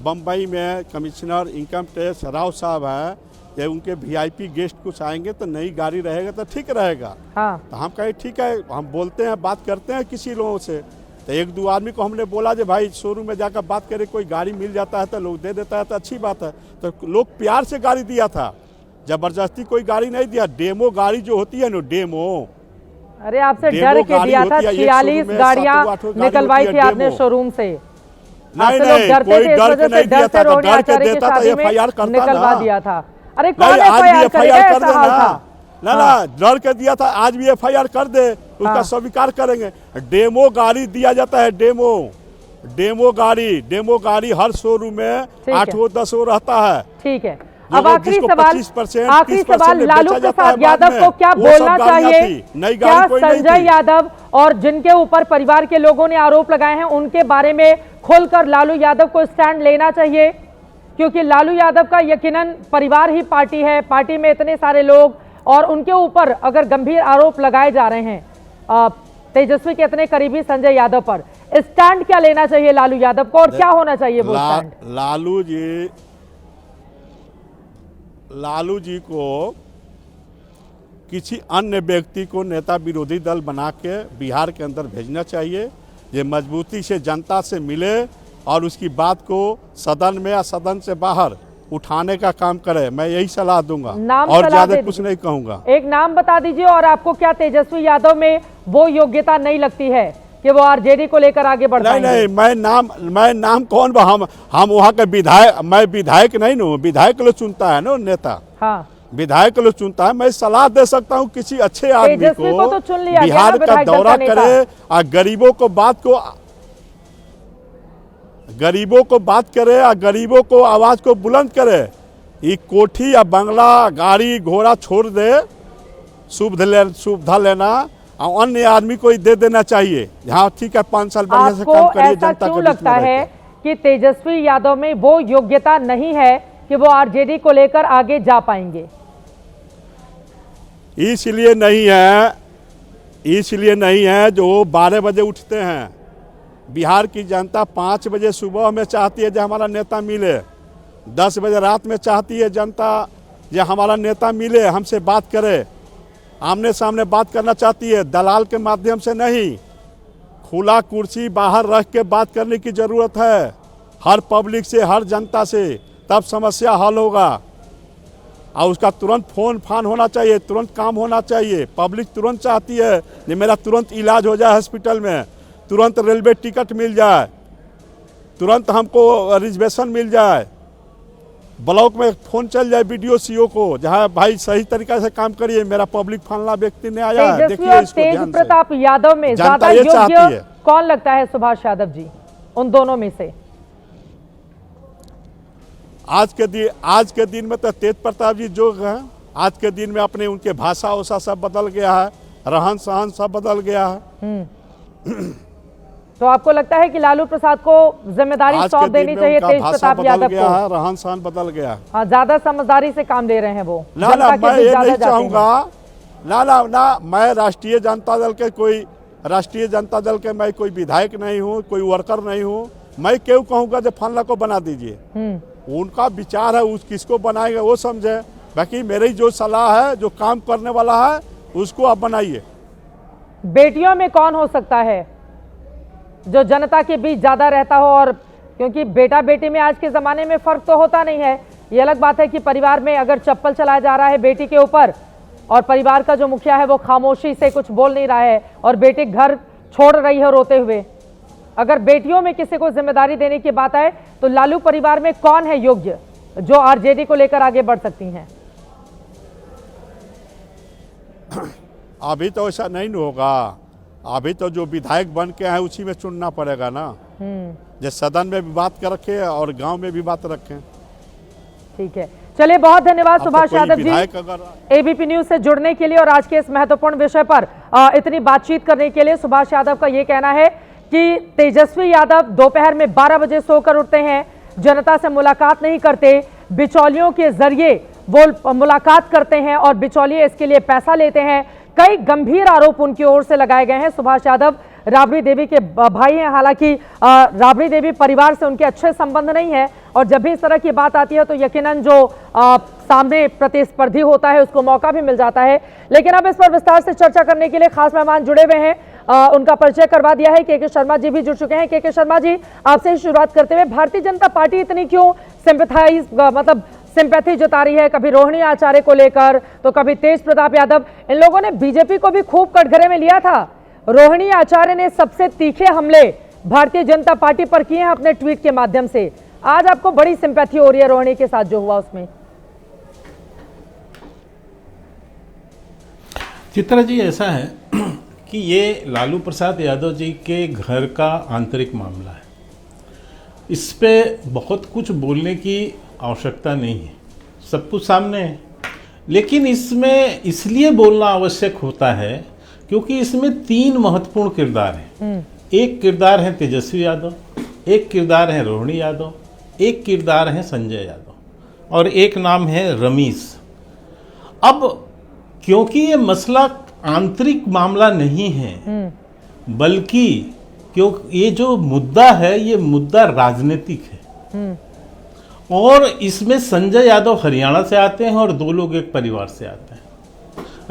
S8: बम्बई में, कमिश्नर इनकम टैक्स राव साहब हैं, कि उनके वीआईपी गेस्ट कुछ आएंगे तो नई गाड़ी रहेगा तो ठीक रहेगा। हाँ। तो हम कहे ठीक है, हम बोलते हैं, बात करते हैं किसी लोगों से। तो एक दो आदमी को हमने बोला कि भाई शोरूम में जाकर बात करें, कोई गाड़ी मिल जाता है तो लोग दे देता है तो अच्छी बात है। तो लोग प्यार से गाड़ी दिया था, जबरदस्ती कोई गाड़ी नहीं दिया। डेमो गाड़ी जो होती है ना, डेमो,
S1: अरे आपसे डर के दिया था। 46 गाड़ियां निकलवाई थी आपने शोरूम से।
S8: नहीं, कोई डर के नहीं दिया था, डर के देता तो एफआईआर करता
S1: निकलवा दिया था। अरे कौन एफआईआर करेगा? ऐसा हाल था
S8: ना, डर के दिया था। आज भी एफआईआर कर दे, उसका स्वीकार करेंगे। डेमो गाड़ी दिया जाता है, डेमो गाड़ी हर शोरूम में 8-10 रहता है।
S1: ठीक है। अब आखिरी सवाल लालू प्रसाद यादव को क्या बोलना चाहिए? क्या संजय यादव और जिनके ऊपर परिवार के लोगों ने आरोप लगाए हैं उनके बारे में खुलकर लालू यादव को स्टैंड लेना चाहिए? क्योंकि लालू यादव का यकीनन परिवार ही पार्टी है, पार्टी में इतने सारे लोग, और उनके ऊपर अगर गंभीर आरोप लगाए जा रहे हैं तेजस्वी के इतने करीबी संजय यादव पर, स्टैंड क्या लेना चाहिए लालू यादव को, और क्या होना चाहिए वो स्टैंड?
S8: लालू जी को किसी अन्य व्यक्ति को नेता विरोधी दल बना के बिहार के अंदर भेजना चाहिए, ये मजबूती से जनता से मिले और उसकी बात को सदन में या सदन से बाहर उठाने का काम करे। मैं यही सलाह दूंगा और ज्यादा कुछ नहीं कहूंगा।
S1: एक नाम बता दीजिए, और आपको क्या तेजस्वी यादव में वो योग्यता नहीं लगती है कि वो आरजेडी को लेकर आगे बढ़ पाएंगे?
S8: नहीं, मैं नाम कौन, हम वहाँ के विधायक, मैं विधायक नहीं हूँ, विधायक लोग चुनता है ना नेता। हाँ। विधायक लोग चुनता है। मैं सलाह दे सकता हूँ किसी अच्छे आदमी को
S1: तो चुन लिया
S8: बिहार का दौरा करे और गरीबों को बात को गरीबों को बात करे और गरीबों को आवाज़ को बुलंद करे। ये कोठी या बंगला गाड़ी घोड़ा छोड़ दे, सुविधा लेना और अन्य आदमी को ही दे देना चाहिए। हाँ ठीक है, 5 साल बढ़िया से काम करिए, जनता के
S1: क्यों
S8: बीच में
S1: लगता है
S8: रहकर।
S1: कि तेजस्वी यादव में वो योग्यता नहीं है कि वो आरजेडी को लेकर आगे जा पाएंगे?
S8: इसलिए नहीं है जो 12 बजे उठते हैं। बिहार की जनता 5 बजे सुबह में चाहती है जो हमारा नेता मिले, 10 बजे रात में चाहती है जनता जो हमारा नेता मिले, हमसे बात करे, आमने सामने बात करना चाहती है, दलाल के माध्यम से नहीं। खुला कुर्सी बाहर रख के बात करने की ज़रूरत है, हर पब्लिक से, हर जनता से, तब समस्या हल होगा। और उसका तुरंत फोन फान होना चाहिए, तुरंत काम होना चाहिए। पब्लिक तुरंत चाहती है कि मेरा तुरंत इलाज हो जाए हॉस्पिटल में, तुरंत रेलवे टिकट मिल जाए, तुरंत हमको रिजर्वेशन मिल जाए, ब्लॉक में फोन चल जाए BDO CO को, जहाँ भाई सही तरीका से काम करिए, मेरा पब्लिक फलाना व्यक्ति ने आया है,
S1: तेजस्वी और तेज प्रताप यादव में ज्यादा योग्य कौन लगता है सुभाष यादव जी, उन दोनों में से?
S8: आज के दिन में तो तेज प्रताप जी जो हैं, आज के दिन में अपने उनके भाषा वोषा सब बदल गया है, रहन सहन सब बदल गया है।
S1: तो आपको लगता है कि लालू प्रसाद को जिम्मेदारी सौंप देनी चाहिए तेज प्रताप यादव को?
S8: रहन सहन बदल गया।
S1: हाँ, ज्यादा समझदारी से काम ले रहे हैं वो।
S8: ना मैं ये नहीं चाहूँगा, ना मैं राष्ट्रीय जनता दल के मैं कोई विधायक नहीं हूँ, कोई वर्कर नहीं हूँ। मैं क्यों कहूँगा जब फलाना को बना दीजिए, उनका विचार है, उस किसको बनाएगा वो समझे। बाकी मेरी जो सलाह है, जो काम करने वाला है उसको आप बनाइए।
S1: बेटियों में कौन हो सकता है जो जनता के बीच ज्यादा रहता हो? और क्योंकि बेटा बेटी में आज के जमाने में फर्क तो होता नहीं है, ये अलग बात है कि परिवार में अगर चप्पल चलाया जा रहा है बेटी के ऊपर और परिवार का जो मुखिया है वो खामोशी से कुछ बोल नहीं रहा है और बेटी घर छोड़ रही है रोते हुए, अगर बेटियों में किसी को जिम्मेदारी देने की बात आए तो लालू परिवार में कौन है योग्य जो आरजेडी को लेकर आगे बढ़ सकती हैं?
S8: अभी तो ऐसा नहीं होगा, अभी तो जो विधायक बन के हैं उसी में चुनना पड़ेगा ना। जो सदन में भी बात कर रखे और गांव में भी बात रखें।
S1: ठीक है, चलिए बहुत धन्यवाद सुभाष यादव जी एबीपी न्यूज से जुड़ने के लिए और आज के इस महत्वपूर्ण विषय पर इतनी बातचीत करने के लिए। सुभाष यादव का ये कहना है कि तेजस्वी यादव दोपहर में 12 बजे सोकर उठते हैं, जनता से मुलाकात नहीं करते, बिचौलियों के जरिए वो मुलाकात करते हैं और बिचौलिए इसके लिए पैसा लेते हैं। कई गंभीर आरोप उनकी ओर से लगाए गए हैं। सुभाष यादव राबड़ी देवी के भाई हैं, हालांकि राबड़ी देवी परिवार से उनके अच्छे संबंध नहीं है और जब भी इस तरह की बात आती है तो यकीनन जो सामने प्रतिस्पर्धी होता है उसको मौका भी मिल जाता है। लेकिन अब इस पर विस्तार से चर्चा करने के लिए खास मेहमान जुड़े हुए हैं, उनका परिचय करवा दिया है। के शर्मा जी भी जुड़ चुके हैं। के शर्मा जी, आपसे ही शुरुआत करते हुए, भारतीय जनता पार्टी इतनी क्यों सिंपैथी जता रही है, कभी रोहिणी आचार्य को लेकर तो कभी तेज प्रताप यादव? इन लोगों ने बीजेपी को भी खूब कटघरे में लिया था। रोहिणी आचार्य ने सबसे तीखे हमले भारतीय जनता पार्टी पर किए हैं अपने ट्वीट के माध्यम से। आज आपको बड़ी सिंपैथी हो रही है रोहिणी के साथ जो हुआ उसमें?
S9: चित्रा जी, ऐसा है कि ये लालू प्रसाद यादव जी के घर का आंतरिक मामला है, इस पे बहुत कुछ बोलने की आवश्यकता नहीं है, सब कुछ सामने है। लेकिन इसमें इसलिए बोलना आवश्यक होता है क्योंकि इसमें 3 महत्वपूर्ण किरदार हैं। एक किरदार है तेजस्वी यादव, एक किरदार है रोहिणी यादव, एक किरदार है संजय यादव और एक नाम है रमीश। अब क्योंकि ये मसला आंतरिक मामला नहीं है, बल्कि क्योंकि ये जो मुद्दा है ये मुद्दा राजनीतिक है और इसमें संजय यादव हरियाणा से आते हैं और 2 लोग एक परिवार से आते हैं।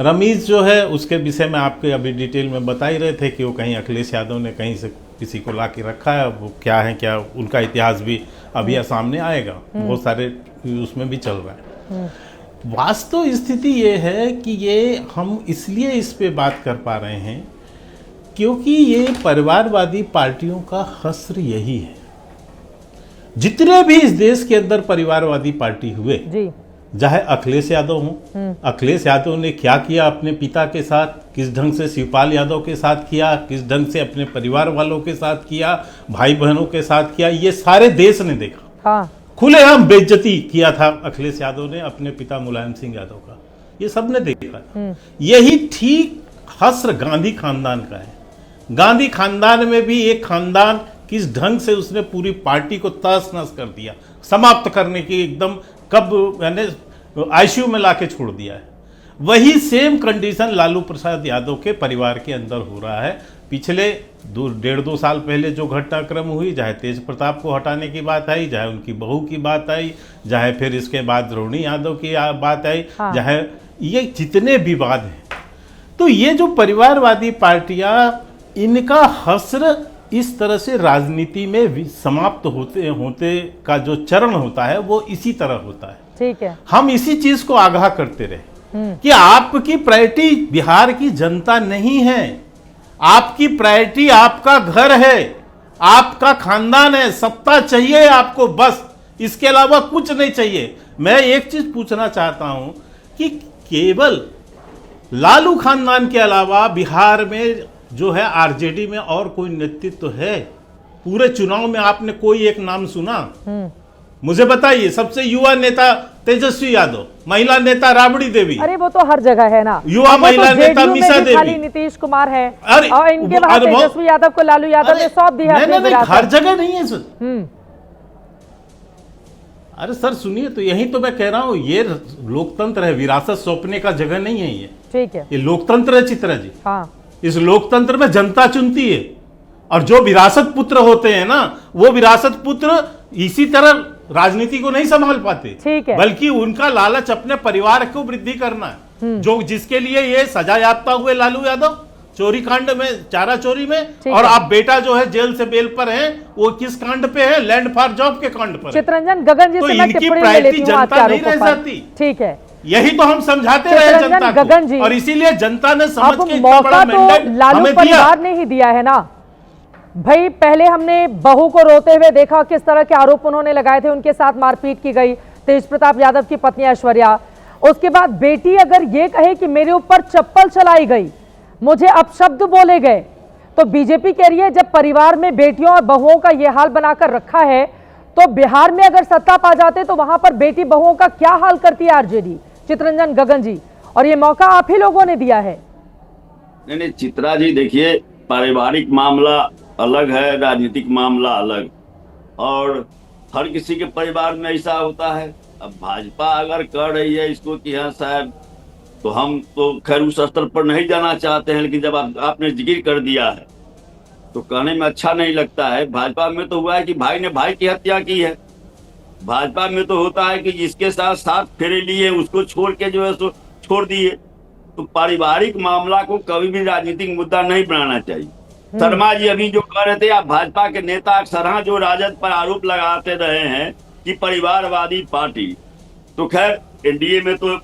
S9: रमीश जो है उसके विषय में आपके अभी डिटेल में बता ही रहे थे कि वो कहीं अखिलेश यादव ने कहीं से किसी को ला के रखा है, वो क्या है क्या उनका इतिहास भी अभी सामने आएगा, बहुत सारे उसमें भी चल रहा है। वास्तव स्थिति ये है कि ये हम इसलिए इस पे बात कर पा रहे हैं क्योंकि ये परिवारवादी पार्टियों का हस्र यही है। जितने भी इस देश के अंदर परिवारवादी पार्टी हुए
S1: जी,
S9: चाहे अखिलेश यादव हों। अखिलेश यादव ने क्या किया अपने पिता के साथ, किस ढंग से शिवपाल यादव के साथ किया, किस ढंग से अपने परिवार वालों के साथ किया, भाई बहनों के साथ किया, ये सारे देश ने देखा।
S1: हाँ।
S9: खुलेआम बेइज्जती किया था अखिलेश यादव ने अपने पिता मुलायम सिंह यादव का, ये सब ने देखा। यही ठीक हस्र गांधी खानदान का है। गांधी खानदान में भी एक खानदान किस ढंग से उसने पूरी पार्टी को तहस नहस कर दिया, समाप्त करने की एकदम कब यानी आईसीयू में लाके छोड़ दिया है। वही सेम कंडीशन लालू प्रसाद यादव के परिवार के अंदर हो रहा है। पिछले 1.5-2 साल पहले जो घटनाक्रम हुई, चाहे तेज प्रताप को हटाने की बात आई, चाहे उनकी बहू की बात आई, चाहे फिर इसके बाद रोहिणी यादव की बात आई,
S1: हाँ।
S9: चाहे ये जितने विवाद हैं, तो ये जो परिवारवादी पार्टियां, इनका हस्र इस तरह से राजनीति में समाप्त होते होते का जो चरण होता है वो इसी तरह होता है।
S1: ठीक है,
S9: हम इसी चीज को आगाह करते रहे कि आपकी प्रायोरिटी बिहार की जनता नहीं है, आपकी प्रायोरिटी आपका घर है, आपका खानदान है, सत्ता चाहिए आपको, बस इसके अलावा कुछ नहीं चाहिए। मैं एक चीज पूछना चाहता हूं कि केवल लालू खानदान के अलावा बिहार में जो है आरजेडी में और कोई नेतृत्व है? पूरे चुनाव में आपने कोई एक नाम सुना? मुझे बताइए। सबसे युवा नेता तेजस्वी यादव, महिला नेता राबड़ी देवी।
S1: अरे वो तो हर जगह है ना।
S9: युवा महिला नेता
S1: JDU में
S9: मीसा
S1: भी खाली
S9: देवी।
S1: नीतीश कुमार है
S9: अरे,
S1: और इनके वहां तेजस्वी यादव को लालू यादव ने सौंप दिया अपनी विरासत।
S9: हर जगह नहीं है सर। अरे सर सुनिए, तो यही तो मैं कह रहा हूं, ये लोकतंत्र है, विरासत सौंपने का जगह नहीं है ये।
S1: ठीक है,
S9: ये लोकतंत्र है चित्रा जी।
S1: हाँ।
S9: इस लोकतंत्र में जनता चुनती है, और जो विरासत पुत्र होते हैं ना, वो विरासत पुत्र इसी तरह राजनीति को नहीं संभाल पाते।
S1: ठीक है,
S9: बल्कि उनका लालच अपने परिवार को वृद्धि करना है, जो जिसके लिए ये सजा याफ्ता हुए लालू यादव चोरी कांड में, चारा चोरी में, और आप बेटा जो है जेल से बेल पर है, वो किस कांड पे है? लैंड फॉर जॉब के कांड पर।
S1: चित्ररंजन गगन जी
S9: तो
S1: से मैं
S9: इनकी
S1: टिप्पणी ले
S9: प्रायोरिटी
S1: लेती हूं आज के
S9: जनता नहीं
S1: आरोपों
S9: रह
S1: पर।
S9: जाती।
S1: ठीक है,
S9: यही तो हम समझाते रहे जनता
S1: गगन जी,
S9: को, और इसीलिए जनता ने समझ
S1: अब
S9: के इतना बड़ा
S1: मौका तो
S9: मैंडेट
S1: लालू
S9: हमें दिया।
S1: परिवार ने ही दिया है ना भाई। पहले हमने बहू को रोते हुए देखा, किस तरह के आरोप उन्होंने लगाए थे, उनके साथ मारपीट की गई, तेज प्रताप यादव की पत्नी ऐश्वर्या। उसके बाद बेटी अगर ये कहे कि मेरे ऊपर चप्पल चलाई गई, मुझे अपशब्द बोले गए, तो बीजेपी कह रही है जब परिवार में बेटियों और बहुओं का ये हाल बनाकर रखा है, तो बिहार में अगर सत्ता पा जाते तो वहां पर बेटी बहुओं का क्या हाल करती है आरजेडी? चित्ररंजन गगन जी, और ये मौका आप ही लोगों ने दिया है।
S10: नहीं चित्रा जी, देखिए, पारिवारिक मामला अलग है, राजनीतिक मामला अलग, और हर किसी के परिवार में ऐसा होता है। अब भाजपा अगर कर रही है इसको कि हाँ साहब, तो हम तो खैर उस स्तर पर नहीं जाना चाहते हैं, लेकिन जब आपने जिक्र कर दिया है तो कहने में अच्छा नहीं लगता है। भाजपा में तो हुआ है कि भाई ने भाई की हत्या की है। भाजपा में तो होता है कि जिसके साथ साथ फेरे लिए उसको छोड़ के जो है सो छोड़ दिए। तो पारिवारिक मामला को कभी भी राजनीतिक मुद्दा नहीं बनाना चाहिए। शर्मा जी अभी जो कह रहे थे, आप भाजपा के नेता अक्सर जो राजद पर आरोप लगाते रहे हैं कि परिवारवादी पार्टी, तो खैर एनडीए में तो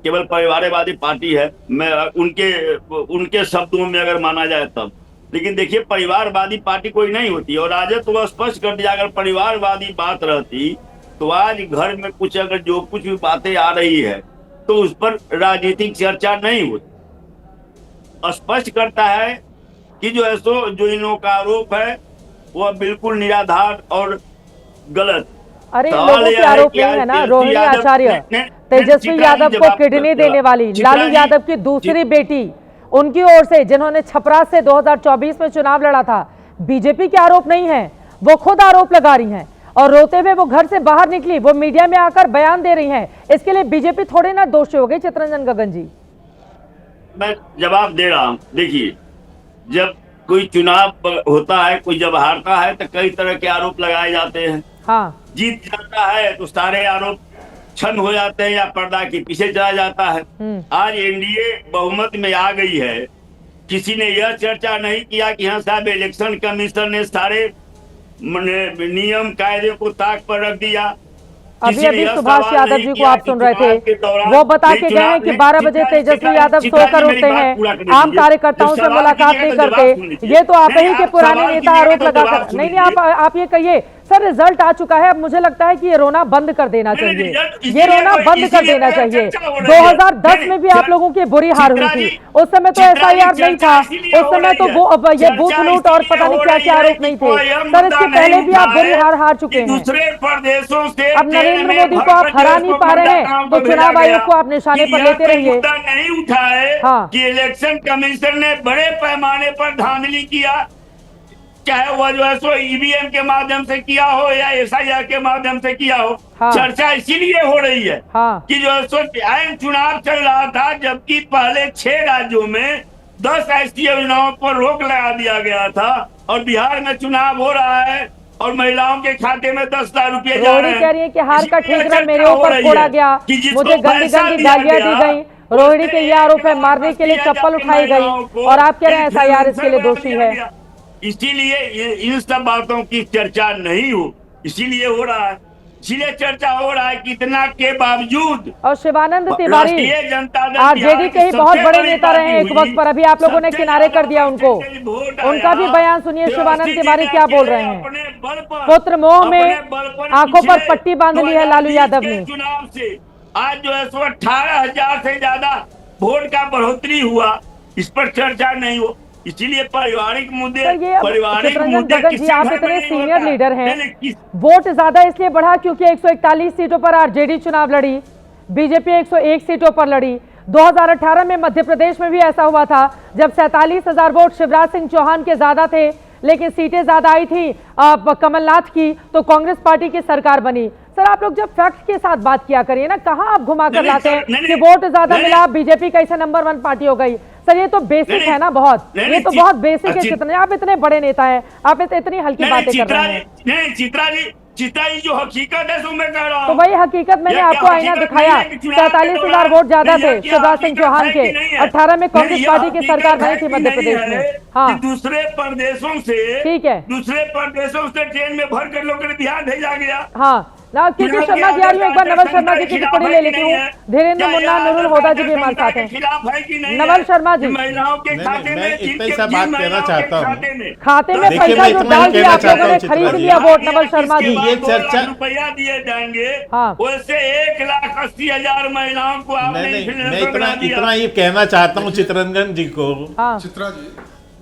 S10: केवल परिवारवादी पार्टी है, मैं उनके शब्दों में अगर माना जाए तब। लेकिन देखिए, परिवारवादी पार्टी कोई नहीं होती, और राजद तो स्पष्ट कर दिया, अगर परिवारवादी बात रहती तो आज घर में कुछ अगर जो कुछ भी बातें आ रही है तो उस पर राजनीतिक चर्चा नहीं होती। स्पष्ट करता है कि जो है सो जो इन लोगों का आरोप है वह बिल्कुल निराधार और गलत।
S1: अरे इन लोगों के आरोप नहीं है ना। रोहिणी आचार्य, तेजस्वी यादव को किडनी देने वाली लालू यादव की दूसरी बेटी, उनकी ओर से, जिन्होंने छपरा से 2024 में चुनाव लड़ा था, बीजेपी के आरोप नहीं है, वो खुद आरोप लगा रही हैं, और रोते हुए वो घर से बाहर निकली, वो मीडिया में आकर बयान दे रही हैं। इसके लिए बीजेपी थोड़े ना दोषी हो गई? चित्ररंजन गगन जी,
S10: मैं जवाब दे रहा हूँ। देखिए, जब कोई चुनाव होता है, कोई जब हारता है तो कई तरह के आरोप लगाए जाते हैं।
S1: हाँ,
S10: जीत जाता है तो सारे आरोप छन हो जाते हैं या पर्दा के पीछे चला जाता है। आज एनडीए बहुमत में आ गई है, किसी ने यह चर्चा नहीं किया कि हाँ साहब इलेक्शन कमीशन ने सारे नियम कायदे को ताक पर रख दिया।
S1: अभी सुभाष यादव जी को आप सुन रहे थे, वो बता के गए हैं कि 12 बजे तेजस्वी यादव सोकर उठते हैं, आम कार्यकर्ताओं से मुलाकात नहीं करते। ये तो आप ही के पुराने नेता आरोप लगाकर। नहीं, आप ये कहिए, सर रिजल्ट आ चुका है, अब मुझे लगता है कि ये रोना बंद कर देना चाहिए, ये रोना बंद कर देना चाहिए। 2010 में भी आप लोगों की बुरी हार हुई थी, उस समय तो SIR नहीं था, उस समय तो वो ये बूथ लूट और पता नहीं क्या क्या आरोप नहीं थे। सर इसके पहले भी आप बुरी हार चुके हैं।
S10: दूसरे प्रदेशों से
S1: अब नरेंद्र मोदी को आप हरा नहीं पा रहे हैं तो चुनाव आयोग को आप निशाने पर लेते रहिए।
S10: नहीं उठा है
S1: हाँ।
S10: कि इलेक्शन कमीशन ने बड़े पैमाने पर धांधली किया, चाहे वो जो है सो EVM के माध्यम से किया हो या SIR के माध्यम से किया हो।
S1: हाँ।
S10: चर्चा इसीलिए हो रही है
S1: हाँ।
S10: कि जो है सो आम चुनाव चल रहा था, जबकि पहले 6 राज्यों में 10 ऐसी योजनाओं पर रोक लगा दिया गया था और बिहार में चुनाव हो रहा है और महिलाओं के खाते में 10 लाख रुपए जा रहे हैं।
S1: कह रही है कि हार का ठेकरा मेरे ऊपर फोड़ा गया, मुझे गंदी गंदी गालियां दी गई। रोहिणी के ये आरोप है मारने के लिए चप्पल उठाई गई और आप कह रहे हैं SIR इसके लिए दोषी है।
S10: इसीलिए इन सब बातों की चर्चा नहीं हो, इसीलिए हो रहा है, इसीलिए चर्चा हो रहा है कि इतना के बावजूद।
S1: और शिवानंद तिवारी RJD के ही बहुत बड़े नेता रहे एक वक्त पर, अभी आप लोगों ने किनारे कर दिया उनको। उनका भी बयान सुनिए, शिवानंद तिवारी क्या बोल रहे हैं। पुत्र मोह में आंखों पर पट्टी बांध ली है लालू यादव ने।
S10: चुनाव से आज जो है 18,000 से ज्यादा वोट का बढ़ोतरी हुआ, इस पर चर्चा नहीं हो, इसीलिए पारिवारिक मुद्दे
S1: जी आप इतने सीनियर लीडर हैं, वोट ज्यादा इसलिए बढ़ा क्योंकि 141 सीटों पर RJD चुनाव लड़ी, बीजेपी 101 सीटों पर लड़ी। 2018 में मध्य प्रदेश में भी ऐसा हुआ था जब 47,000 वोट शिवराज सिंह चौहान के ज्यादा थे, लेकिन सीटें ज्यादा आई थी कमलनाथ की, तो कांग्रेस पार्टी की सरकार बनी। सर आप लोग जब फैक्ट के साथ बात किया करिए ना, कहाँ आप घुमा कर लाते हैं कि वोट ज्यादा मिला बीजेपी कैसे नंबर 1 पार्टी हो गई। सर ये तो बेसिक है ना, बहुत ये तो बहुत बेसिक है। कितने आप इतने बड़े नेता हैं, आप इतनी हल्की बातें कर रहे हैं।
S10: नहीं चित्रा जी जो हकीकत है तो मैं कह रहा हूं,
S1: तो वही हकीकत मैंने आपको आईना दिखाया। 47,000 वोट ज्यादा थे शिवराज सिंह चौहान के, 18 में कांग्रेस पार्टी की सरकार बनी थी मध्य प्रदेश में। हाँ
S10: दूसरे प्रदेशों से,
S1: ठीक है,
S10: दूसरे प्रदेशों से ट्रेन में भर कर लोगों ने बिहार भेजा गया।
S1: हाँ ना कीर्ति शर्मा जी आ रही हूँ, एक बार नवल शर्मा जी की टिप्पणी ले लेती हूँ। धीरेन्द्र मुन्ना नूरुल होदा जी भी हमारे साथ हैं। नवल शर्मा जी
S10: महिलाओं के खाते में
S9: बात कहना चाहता हूँ,
S1: खाते में पैसा जो डाल दिया आप लोगों ने, खरीद लिया वोट। नवल शर्मा जी
S9: ये चर्चा
S10: रुपया दिए जाएंगे,
S1: हाँ
S10: वैसे 1,80,000 महिलाओं को
S9: मैं इतना ये कहना चाहता हूँ चित्ररंजन जी को,
S11: चित्रा जी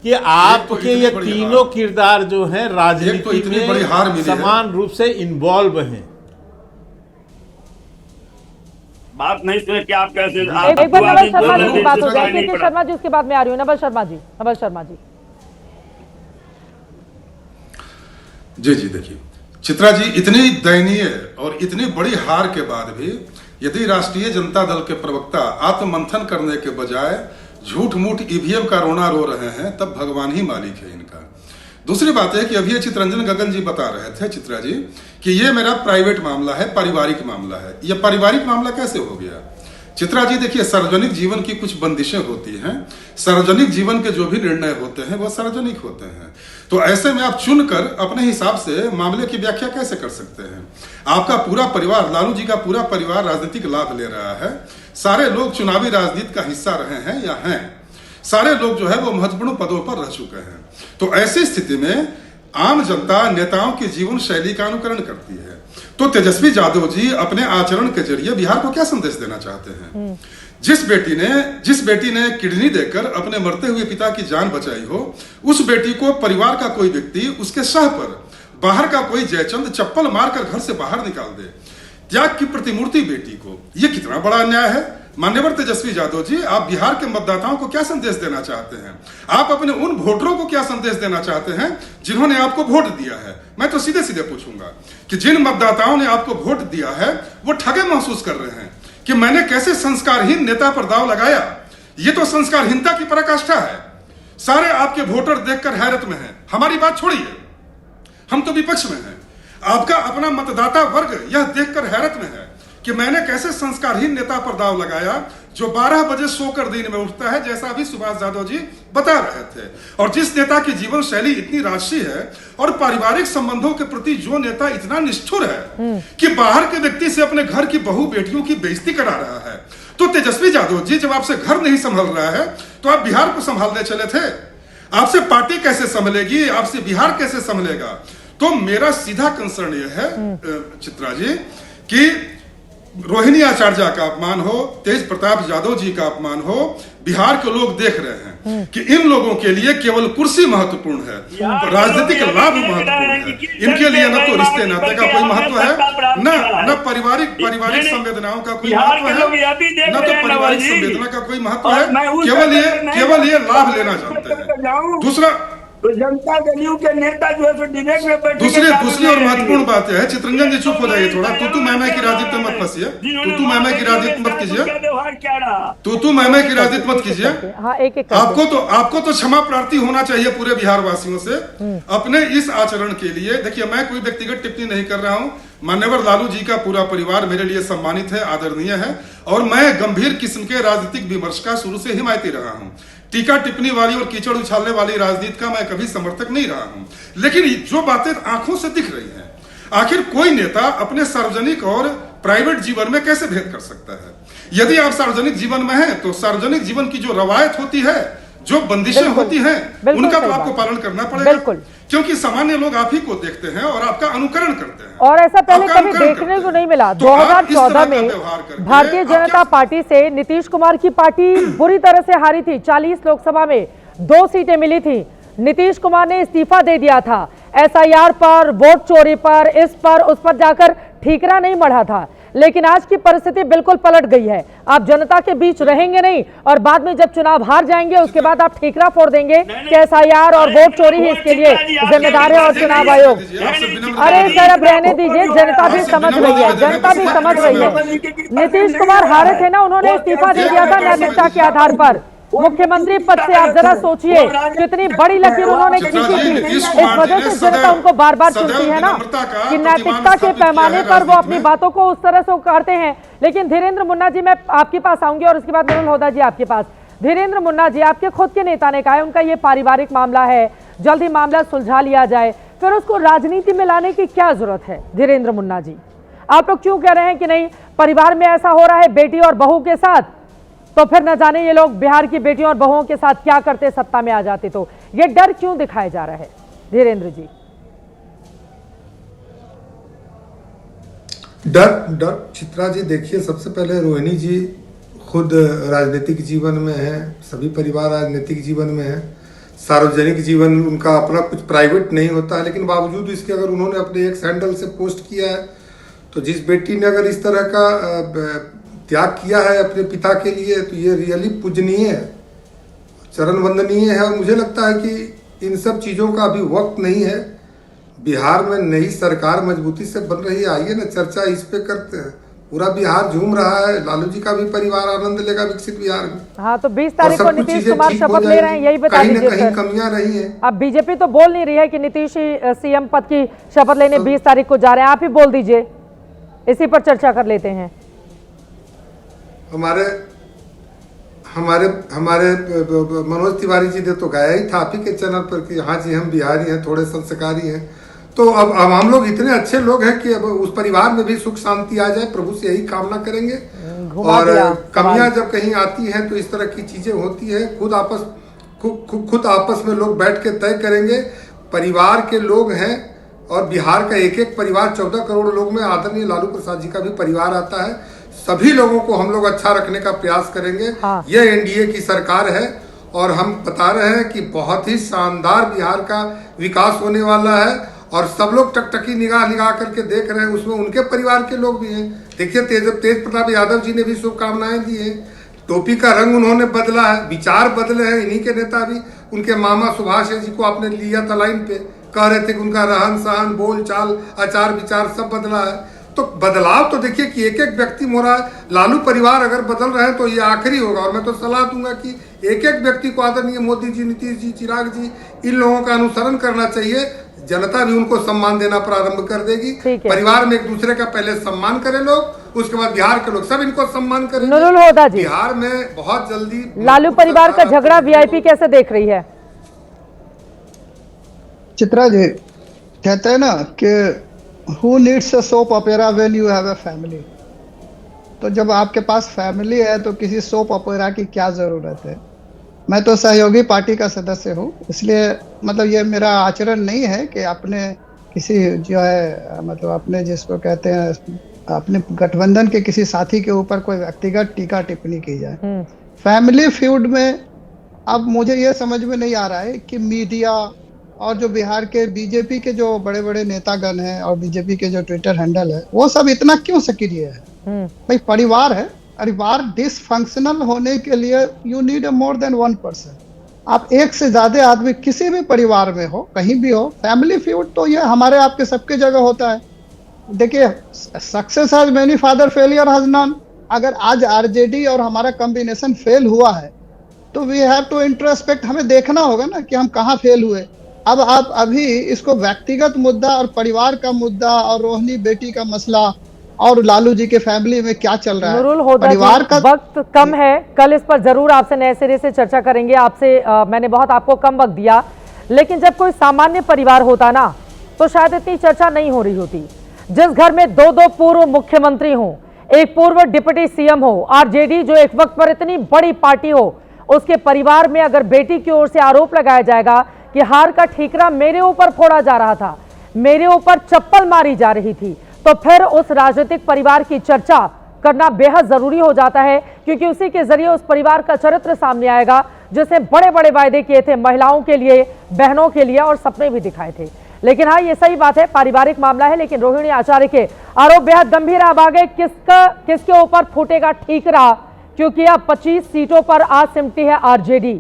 S9: कि आपके ये तीनों किरदार जो हैं राजनीति में समान रूप से इन्वॉल्व हैं।
S10: बात नहीं सुने कि आप कैसे
S1: एक बार नवल शर्मा जी की बात हो जाए, कीर्ति शर्मा जी उसके बाद में आ रही हूँ। नवल शर्मा जी
S11: जी देखिए चित्रा जी, इतनी दयनीय और इतनी बड़ी हार के बाद भी यदि राष्ट्रीय जनता दल के प्रवक्ता आत्ममंथन करने के बजाय झूठ मूठ EVM का रोना रो रहे हैं, तब भगवान ही मालिक है इनका। दूसरी बात है कि अभी ये चित्ररंजन गगन जी बता रहे थे चित्रा जी कि ये मेरा प्राइवेट मामला है, पारिवारिक मामला है। ये पारिवारिक मामला कैसे हो गया? चित्रा जी देखिए, सार्वजनिक जीवन की कुछ बंदिशें होती हैं, सार्वजनिक जीवन के जो भी निर्णय होते हैं वह सार्वजनिक होते हैं। तो ऐसे में आप चुनकर अपने हिसाब से मामले की व्याख्या कैसे कर सकते हैं? आपका पूरा परिवार, लालू जी का पूरा परिवार राजनीतिक लाभ ले रहा है, सारे लोग चुनावी राजनीति का हिस्सा रहे हैं या हैं, सारे लोग जो है वो महत्वपूर्ण पदों पर रह चुके हैं। तो ऐसी स्थिति में आम जनता नेताओं की जीवन शैली का अनुकरण करती है। तो तेजस्वी यादव जी अपने आचरण के जरिए बिहार को क्या संदेश देना चाहते हैं? जिस बेटी ने किडनी देकर अपने मरते हुए पिता की जान बचाई हो, उस बेटी को परिवार का कोई व्यक्ति उसके सह पर बाहर का कोई जयचंद चप्पल मारकर घर से बाहर निकाल दे, त्याग की प्रतिमूर्ति बेटी को, यह कितना बड़ा अन्याय है। मान्यवर तेजस्वी यादव जी, आप बिहार के मतदाताओं को क्या संदेश देना चाहते हैं? आप अपने उन वोटरों को क्या संदेश देना चाहते हैं जिन्होंने आपको वोट दिया है? मैं तो सीधे सीधे पूछूंगा कि जिन मतदाताओं ने आपको वोट दिया है वो ठगे महसूस कर रहे हैं कि मैंने कैसे संस्कारहीन नेता पर दाव लगाया। ये तो संस्कारहीनता की पराकाष्ठा है। सारे आपके वोटर देखकर हैरत में हैं। हमारी बात छोड़िए, हम तो विपक्ष में हैं। आपका अपना मतदाता वर्ग यह देखकर हैरत में है कि मैंने कैसे संस्कारहीन नेता पर दाव लगाया जो 12 बजे सोकर दिन में उठता है, जैसा अभी सुभाष यादव जी बता रहे थे। और जिस नेता की जीवन शैली इतनी राजसी है और पारिवारिक संबंधों के प्रति जो नेता इतना निष्ठुर है कि बाहर के व्यक्ति से अपने घर की बहू बेटियों की बेइज्जती करा रहा है। तो तेजस्वी यादव जी, जब आपसे घर नहीं संभल रहा है तो आप बिहार को संभालने चले थे। आपसे पार्टी कैसे संभलेगी? आपसे बिहार कैसे संभलेगा? तो मेरा सीधा कंसर्न यह है चित्रा जी कि रोहिणी आचार्य का अपमान हो, तेज प्रताप यादव जी का अपमान हो, बिहार के लोग देख रहे हैं कि इन लोगों के लिए केवल कुर्सी महत्वपूर्ण है, तो राजनीतिक लाभ महत्वपूर्ण है। इनके लिए न तो रिश्ते नाते का कोई महत्व है, न पारिवारिक संवेदनाओं का कोई महत्व है, न तो पारिवारिक संवेदना का कोई महत्व है, केवल ये लाभ लेना जानते हैं। दूसरा,
S12: तो जनता दल के नेता जो है सो डिबेट में बैठे।
S11: दूसरी और महत्वपूर्ण बात है, चित्ररंजन जी चुप हो जाइए थोड़ा, तू मैं की राजनीति में मत फंसिए, तू मैं की राजनीति मत कीजिए, तू मैं की राजनीति मत कीजिए। आपको तो क्षमा प्रार्थी होना चाहिए पूरे बिहार वासियों से अपने इस आचरण के लिए। देखिए, मैं कोई व्यक्तिगत टिप्पणी नहीं कर रहा हूं, मान्यवर लालू जी का पूरा परिवार मेरे लिए सम्मानित है, आदरणीय है, और मैं गंभीर किस्म के राजनीतिक विमर्श का शुरू से हिमायती रहा हूं। टीका टिप्पणी वाली और कीचड़ उछालने वाली राजनीति का मैं कभी समर्थक नहीं रहा हूं। लेकिन जो बातें आंखों से दिख रही हैं, आखिर कोई नेता अपने सार्वजनिक और प्राइवेट जीवन में कैसे भेद कर सकता है? यदि आप सार्वजनिक जीवन में हैं, तो सार्वजनिक जीवन की जो रवायत होती है, जो बंदिशें होती हैं, उनका तो आपको पालन करना पड़ेगा, क्योंकि सामान्य लोग आप ही को देखते हैं और आपका अनुकरण करते हैं।
S1: और ऐसा पहले कभी देखने को नहीं मिला। 2014 में भारतीय जनता पार्टी से नीतीश कुमार की पार्टी बुरी तरह से हारी थी। 40 लोकसभा में 2 सीटें मिली थी। नीतीश कुमार ने इस्तीफा दे दिया था। SIR पर, वोट चोरी पर, इस पर उस पर जाकर ठीकरा नहीं मढ़ा था। लेकिन आज की परिस्थिति बिल्कुल पलट गई है। आप जनता के बीच रहेंगे नहीं, और बाद में जब चुनाव हार जाएंगे उसके बाद आप ठीकरा फोड़ देंगे कि SIR और वोट चोरी ही इसके लिए जिम्मेदार है और चुनाव आयोग। अरे सर, अब रहने दीजिए, जनता भी समझ रही है, जनता भी समझ रही है। नीतीश कुमार हारे थे ना, उन्होंने इस्तीफा दे दिया था नैतिकता के आधार पर। मुख्यमंत्री पद से आप जरा सोचिए कितनी बड़ी लकीर उन्होंने खींची थी। इस वजह से जनता उनको बार बार चुनती है ना, कि नैतिकता के पैमाने पर वो अपनी बातों को उस तरह से करते हैं। लेकिन धीरेन्द्र मुन्ना जी, मैं आपके पास आऊंगी और उसके बाद नूरुल हुदा जी आपके पास। धीरेन्द्र मुन्ना जी, आपके खुद के नेता ने कहा है उनका ये पारिवारिक मामला है, जल्द ही मामला सुलझा लिया जाए, फिर उसको राजनीति में लाने की क्या जरूरत है? धीरेन्द्र मुन्ना जी, आप लोग क्यों कह रहे हैं कि नहीं परिवार में ऐसा हो रहा है बेटी और बहू के साथ, तो फिर न जाने ये लोग बिहार की बेटियों और बहुओं के साथ क्या करते सत्ता में आ जाते? तो ये डर क्यों दिखाया जा रहा है धीरेन्द्र जी?
S13: डर चित्रा जी, देखिए, सबसे पहले रोहिणी जी खुद राजनीतिक जीवन में है, सभी परिवार राजनीतिक जीवन में है, सार्वजनिक जीवन उनका अपना कुछ प्राइवेट नहीं होता है, लेकिन बावजूद इसके अगर उन्होंने अपने एक सैंडल से पोस्ट किया है, तो जिस बेटी ने अगर इस तरह का त्याग किया है अपने पिता के लिए, तो ये रियली पूजनीय है, चरण वंदनीय है। और मुझे लगता है कि इन सब चीज़ों का अभी वक्त नहीं है। बिहार में नई सरकार मजबूती से बन रही है, आइए ना चर्चा इस पे करते हैं। पूरा बिहार झूम रहा है, लालू जी का भी परिवार आनंद लेगा विकसित बिहार में।
S1: हाँ, तो 20 तारीख को नीतीश कुमार शपथ ले रहे हैं, यही बता दीजिए।
S13: कहीं कमियां रही है।
S1: अब बीजेपी तो बोल नहीं रही है कि नीतीश CM पद की शपथ लेने 20 तारीख को जा रहे हैं, आप ही बोल दीजिए, इसी पर चर्चा कर लेते हैं।
S13: हमारे मनोज तिवारी जी ने तो गाया ही था आप ही के चैनल पर कि हाँ जी हम बिहारी हैं, थोड़े संस्कारी हैं। तो अब हम लोग इतने अच्छे लोग हैं कि अब उस परिवार में भी सुख शांति आ जाए, प्रभु से यही कामना करेंगे। और कमियां जब कहीं आती हैं तो इस तरह की चीजें होती है, खुद आपस में लोग बैठ के तय करेंगे। परिवार के लोग हैं और बिहार का एक एक परिवार 14 करोड़ लोग में आदरणीय लालू प्रसाद जी का भी परिवार आता है। सभी लोगों को हम लोग अच्छा रखने का प्रयास करेंगे। हाँ। ये NDA की सरकार है और हम बता रहे हैं कि बहुत ही शानदार बिहार का विकास होने वाला है और सब लोग टकटकी निगाह करके देख रहे हैं, उसमें उनके परिवार के लोग भी हैं। देखिए, तेज प्रताप यादव जी ने भी शुभकामनाएं दी है, टोपी का रंग उन्होंने बदला है, विचार बदले हैं, इन्हीं के नेता भी। उनके मामा सुभाष जी को आपने लिया था लाइन पे, कह रहे थे कि उनका रहन सहन, बोल चाल, आचार विचार सब बदला है। तो बदलाव तो देखिए कि एक एक व्यक्ति हो रहा है। लालू परिवार अगर बदल रहे हैं तो ये आखिरी होगा। और मैं तो सलाह दूंगा कि एक एक व्यक्ति को आदरणीय मोदी जी, नीतीश जी, चिराग जी, इन लोगों का अनुसरण करना चाहिए। जनता भी उनको सम्मान देना प्रारंभ कर देगी। परिवार में एक दूसरे का पहले सम्मान करें लोग, उसके बाद बिहार के लोग सब इनको सम्मान करेंगे।
S1: नूरुल हुदा जी,
S13: बिहार में बहुत जल्दी
S1: लालू परिवार का झगड़ा VIP कैसे देख रही है?
S14: चित्रा जी, कहते हैं ना कि Who needs a soap opera when you have a family? तो जब आपके पास फैमिली है तो किसी सोप ओपेरा की क्या ज़रूरत है? मैं तो सहयोगी पार्टी का सदस्य हूँ, इसलिए मतलब ये मेरा आचरण नहीं है कि अपने किसी जो है मतलब अपने जिसको कहते हैं अपने गठबंधन के किसी साथी के ऊपर कोई व्यक्तिगत टीका टिप्पणी की जाए। फैमिली फ्यूड में अब मुझे ये समझ में नहीं आ रहा है कि मीडिया और जो बिहार के बीजेपी के जो बड़े बड़े नेतागण हैं और बीजेपी के जो ट्विटर हैंडल है वो सब इतना क्यों सक्रिय है। भाई परिवार है, परिवार डिसफंक्शनल होने के लिए you need more than 1 person. आप एक से ज्यादा आदमी किसी भी परिवार में हो, कहीं भी हो, फैमिली फ्यूड तो ये हमारे आपके सबके जगह होता है। देखिए success has many father, failure has none. अगर आज आरजेडी और हमारा कॉम्बिनेशन फेल हुआ है तो वी हैव टू इंट्रोस्पेक्ट, हमें देखना होगा ना कि हम कहाँ फेल हुए। अब आप अभी इसको व्यक्तिगत मुद्दा और परिवार का मुद्दा और रोहिणी बेटी का मसला और लालू जी के फैमिली में क्या चल रहा है, परिवार का
S1: वक्त कम है। कल इस पर जरूर आपसे नए सिरे से चर्चा करेंगे। आपसे मैंने बहुत आपको कम वक्त दिया, लेकिन जब कोई सामान्य परिवार होता ना तो शायद इतनी चर्चा नहीं हो रही होती। जिस घर में 2 पूर्व मुख्यमंत्री हों, एक पूर्व डिप्टी सीएम हो, आरजेडी जो एक वक्त पर इतनी बड़ी पार्टी हो, उसके परिवार में अगर बेटी की ओर से आरोप लगाया जाएगा कि हार का ठीकरा मेरे ऊपर फोड़ा जा रहा था, मेरे ऊपर चप्पल मारी जा रही थी, तो फिर उस राजनीतिक परिवार की चर्चा करना बेहद जरूरी हो जाता है, क्योंकि उसी के जरिए उस परिवार का चरित्र सामने आएगा जिसने बड़े बड़े वायदे किए थे महिलाओं के लिए, बहनों के लिए और सपने भी दिखाए थे। लेकिन हाँ, ये सही बात है, पारिवारिक मामला है, लेकिन रोहिणी आचार्य के आरोप बेहद गंभीर। अब आगे किसके ऊपर फूटेगा ठीकरा, क्योंकि अब 25 सीटों पर आज सिमटी है आरजेडी।